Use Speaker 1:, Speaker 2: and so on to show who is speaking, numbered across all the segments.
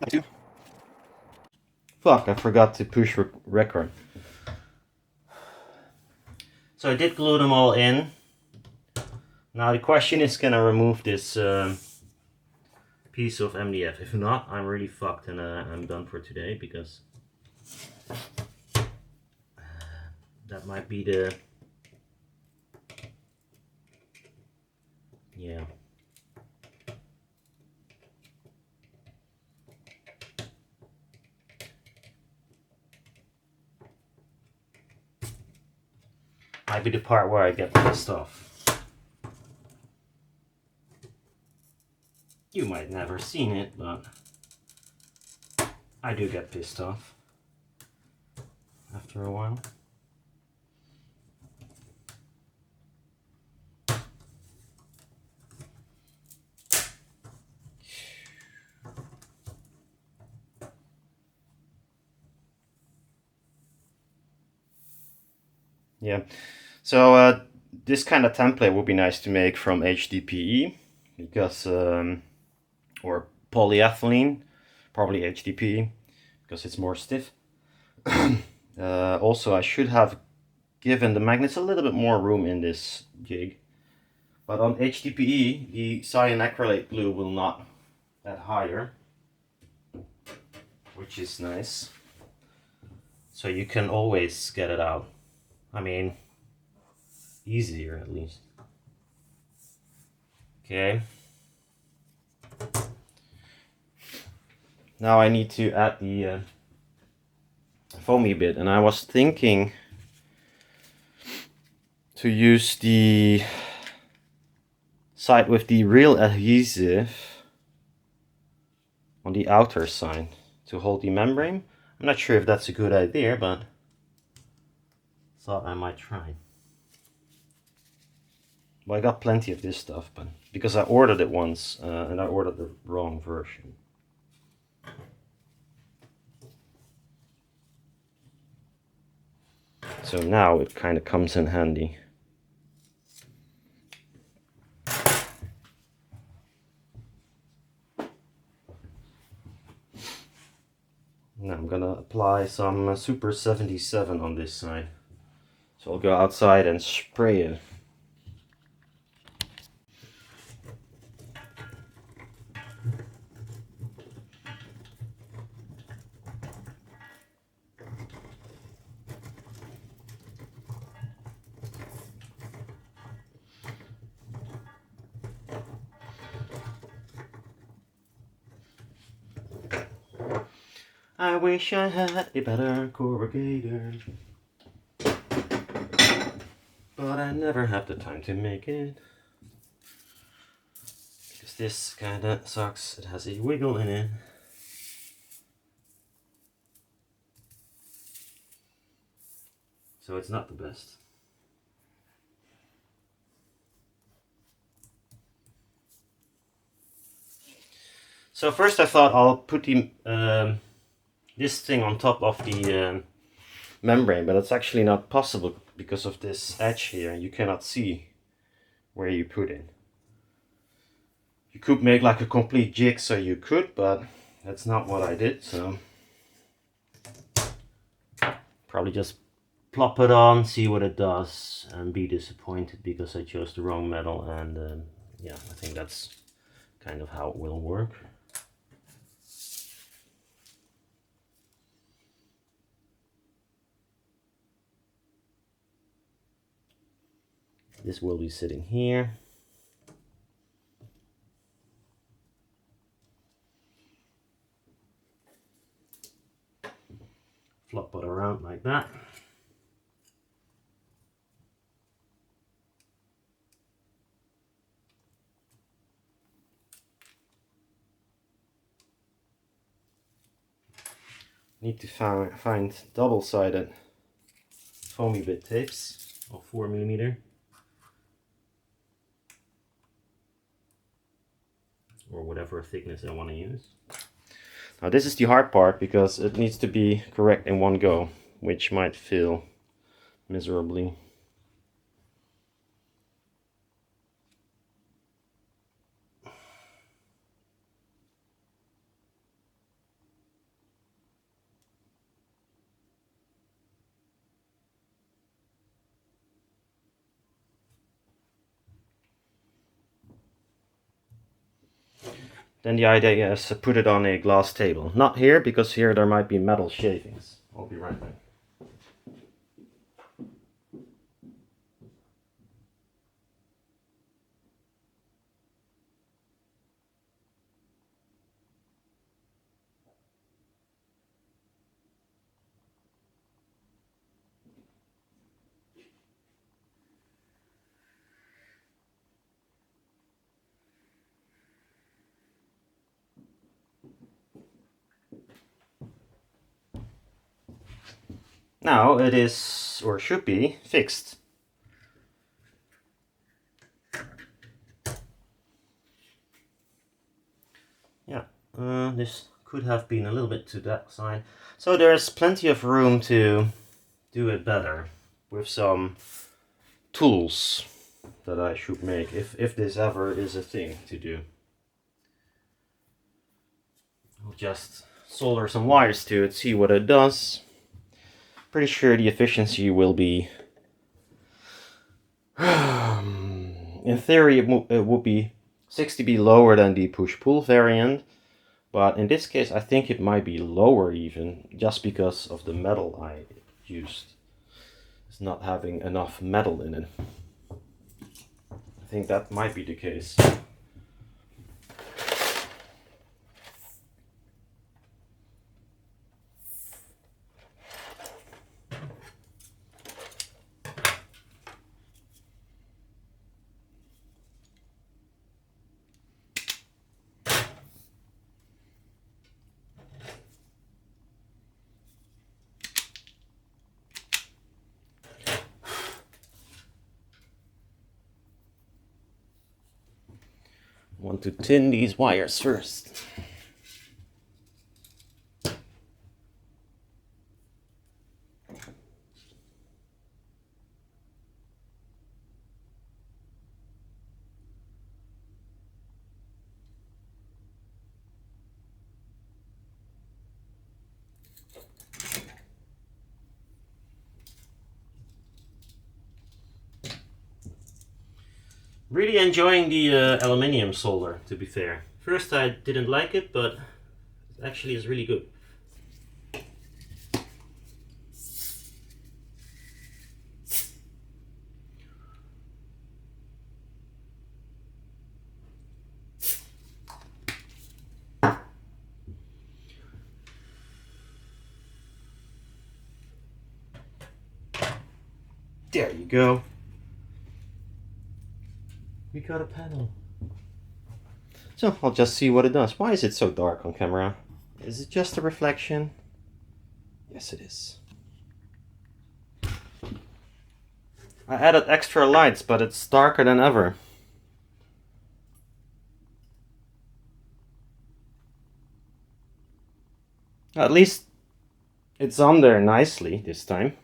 Speaker 1: Okay. Fuck, I forgot to push record. So I did glue them all in. Now the question is, can I remove this piece of MDF? If not, I'm really fucked and I'm done for today, because that might be the... yeah. Might be the part where I get pissed off. You might never seen it, but I do get pissed off after a while. Yeah, so this kind of template would be nice to make from HDPE, because or polyethylene, probably HDPE, because it's more stiff. Also, I should have given the magnets a little bit more room in this jig, but on HDPE the cyanacrylate glue will not add higher, which is nice, so you can always get it out. I mean, easier at least. Okay. Now I need to add the foamy bit, and I was thinking to use the side with the real adhesive on the outer side to hold the membrane. I'm not sure if that's a good idea, but thought I might try. Well, I got plenty of this stuff, but because I ordered it once and I ordered the wrong version. So now it kind of comes in handy. Now I'm gonna apply some Super 77 on this side. So I'll go outside and spray it. I wish I had a better corrugator, but I never have the time to make it, because this kinda sucks. It has a wiggle in it. So it's not the best. So first I thought I'll put the this thing on top of the membrane, but it's actually not possible because of this edge here. You cannot see where you put it. You could make like a complete jigsaw, you could, but that's not what I did, so probably just plop it on, see what it does, and be disappointed because I chose the wrong metal. And yeah, I think that's kind of how it will work. This will be sitting here. Flop it around like that. Need to find double-sided foamy bit tapes of 4mm. Or whatever thickness I want to use. Now this is the hard part because it needs to be correct in one go, which might feel miserably. Then the idea is to put it on a glass table. Not here, because here there might be metal shavings. I'll be right back. Now it is, or should be, fixed. Yeah, this could have been a little bit to that side. So there's plenty of room to do it better with some tools that I should make, if this ever is a thing to do. I'll just solder some wires to it, see what it does. Pretty sure the efficiency will be, in theory it would be 6 dB lower than the push-pull variant, but in this case I think it might be lower even, just because of the metal I used. It's not having enough metal in it. I think that might be the case. Want to tin these wires first. Really enjoying the aluminium solder, to be fair. First I didn't like it, but it actually is really good. There you go. We got a panel. So I'll just see what it does. Why is it so dark on camera? Is it just a reflection? Yes, it is. I added extra lights, but it's darker than ever. At least It's on there nicely this time.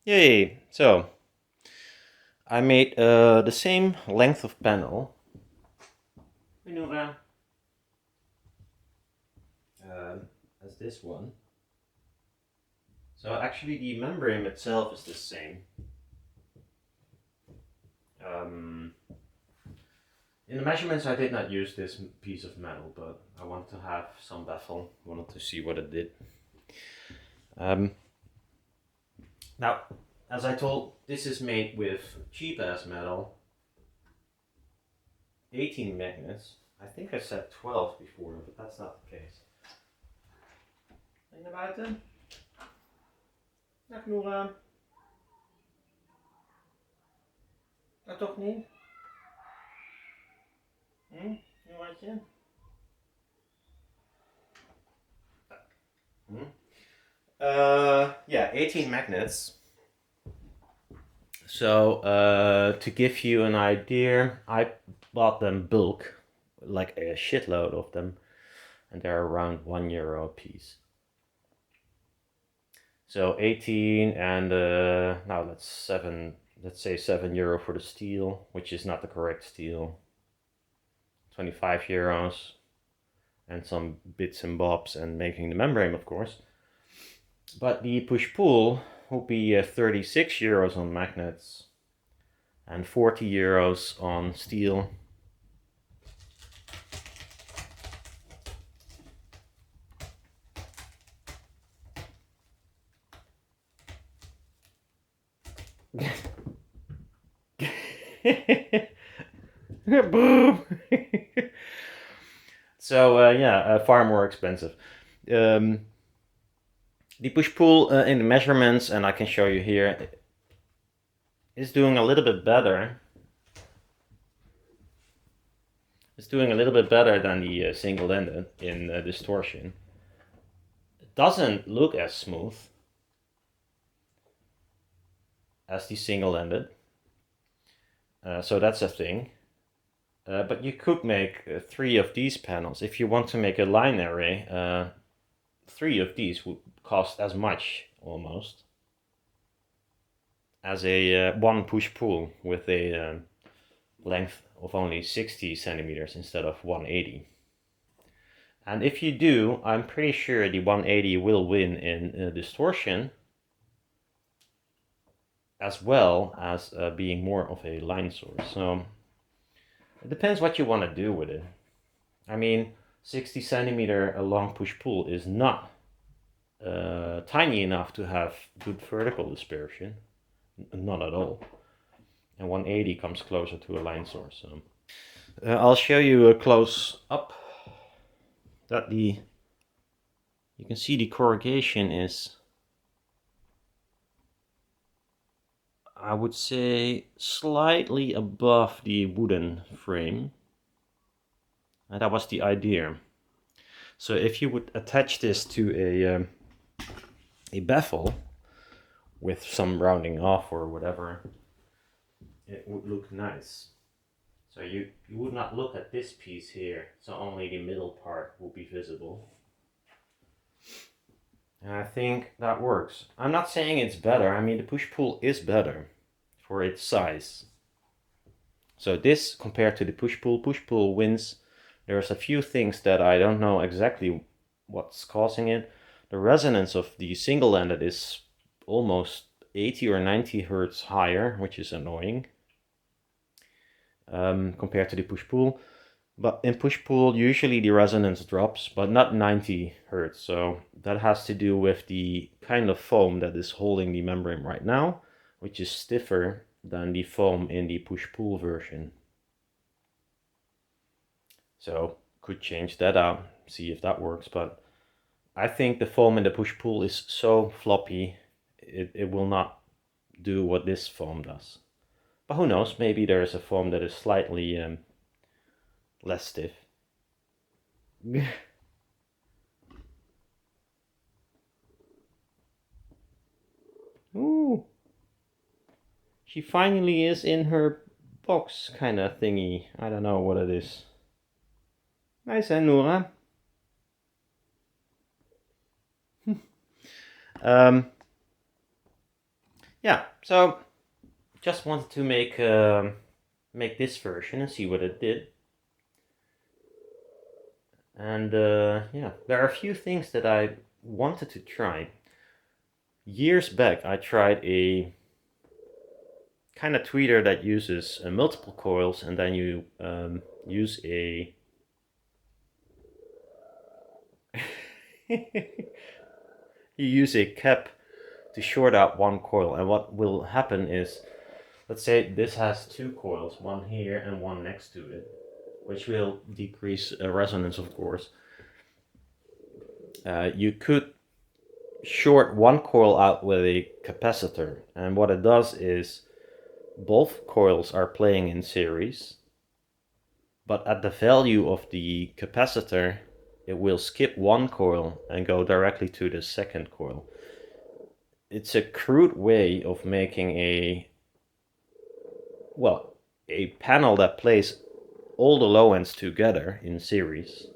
Speaker 1: Yay! So, I made the same length of panel as this one. So actually the membrane itself is the same. In the measurements I did not use this piece of metal, but I wanted to have some baffle, wanted to see what it did. Now, as I told, this is made with cheap ass metal, 18 magnets. I think I said 12 before, but that's not the case. Ben je naar buiten? Dag Noora. Nou toch niet? Noraatje? Yeah, 18 magnets. So, to give you an idea, I bought them bulk, like a shitload of them, and they're around €1 a piece. So 18 and now that's let's say €7 for the steel, which is not the correct steel. €25 and some bits and bobs and making the membrane, of course. But the push-pull will be €36 on magnets and €40 on steel. Boom! So yeah, far more expensive. The push-pull in the measurements, and I can show you here, is doing a little bit better. It's doing a little bit better than the single-ended in distortion. It doesn't look as smooth as the single-ended, so that's a thing. But you could make 3 of these panels. If you want to make a line array, 3 of these would cost as much, almost, as a one push-pull with a length of only 60 centimeters instead of 180. And if you do, I'm pretty sure the 180 will win in distortion, as well as being more of a line source. So it depends what you want to do with it. I mean, 60 centimeter long push-pull is not tiny enough to have good vertical dispersion, not at all. And 180 comes closer to a line source. So I'll show you a close up that you can see the corrugation is, I would say, slightly above the wooden frame. And that was the idea. So if you would attach this to a baffle with some rounding off or whatever, it would look nice. So you would not look at this piece here, so only the middle part will be visible. And I think that works. I'm not saying it's better. I mean, the push-pull is better for its size. So this compared to the push-pull wins. There's a few things that I don't know exactly what's causing it. The resonance of the single-ended is almost 80 or 90 hertz higher, which is annoying. Compared to the push-pull. But in push-pull, usually the resonance drops, but not 90 hertz. So that has to do with the kind of foam that is holding the membrane right now, which is stiffer than the foam in the push-pull version. So could change that out, see if that works. But I think the foam in the push-pull is so floppy, it will not do what this foam does. But who knows, maybe there is a foam that is slightly less stiff. Ooh. She finally is in her box kind of thingy. I don't know what it is. Nice, hè, Nora? Yeah. So just wanted to make this version and see what it did. And yeah, there are a few things that I wanted to try. Years back, I tried a kind of tweeter that uses multiple coils, and then you use a you use a cap to short out one coil. And what will happen is, let's say this has two coils, one here and one next to it, which will decrease resonance, of course. You could short one coil out with a capacitor, and what it does is both coils are playing in series, but at the value of the capacitor it will skip one coil and go directly to the second coil. It's a crude way of making a panel that plays all the low ends together in series,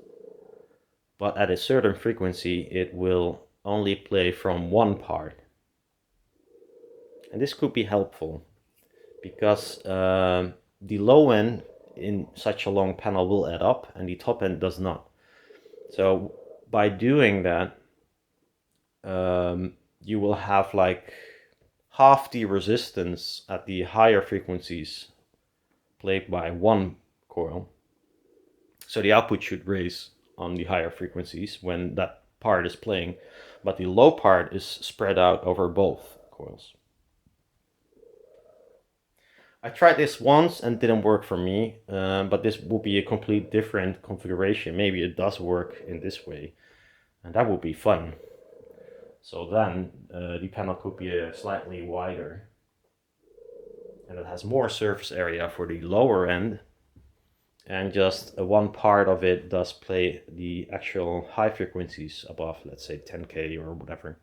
Speaker 1: but at a certain frequency it will only play from one part. And this could be helpful because the low end in such a long panel will add up and the top end does not. So by doing that, you will have like half the resistance at the higher frequencies played by one coil. So the output should raise on the higher frequencies when that part is playing, but the low part is spread out over both coils. I tried this once and didn't work for me, but this will be a complete different configuration. Maybe it does work in this way, and that would be fun. So then the panel could be slightly wider, and it has more surface area for the lower end, and just one part of it does play the actual high frequencies above, let's say 10K or whatever.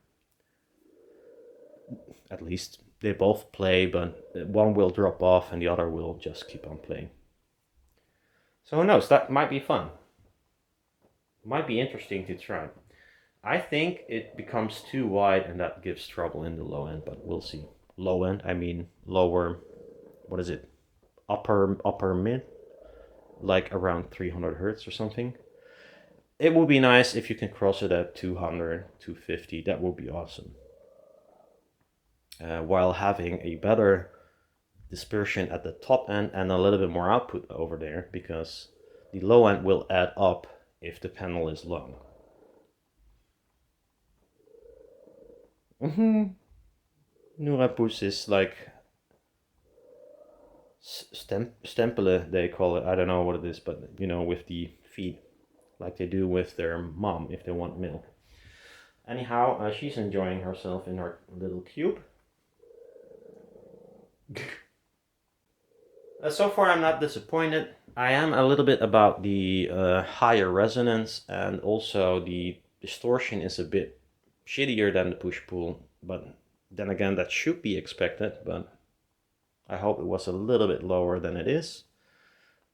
Speaker 1: At least they both play, but one will drop off and the other will just keep on playing. So who knows, that might be fun. Might be interesting to try. I think it becomes too wide and that gives trouble in the low end, but we'll see. Low end, I mean lower, what is it? Upper mid? Like around 300 hertz or something. It would be nice if you can cross it at 200, 250, that would be awesome. While having a better dispersion at the top end and a little bit more output over there, because the low end will add up if the panel is long. Noorapus is like stempelen, they call it. I don't know what it is, but you know, with the feet, like they do with their mom if they want milk. Anyhow, she's enjoying herself in her little cube. So far I'm not disappointed. I am a little bit about the higher resonance, and also the distortion is a bit shittier than the push-pull, but then again that should be expected, but I hope it was a little bit lower than it is.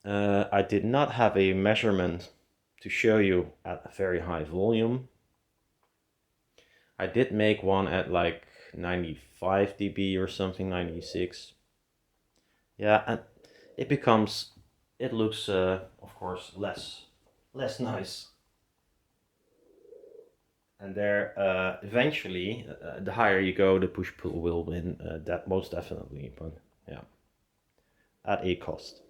Speaker 1: I did not have a measurement to show you at a very high volume. I did make one at like 95 dB or something, 96. Yeah, and it looks of course less nice. And there, eventually, the higher you go, the push-pull will win, that most definitely, but yeah, at a cost.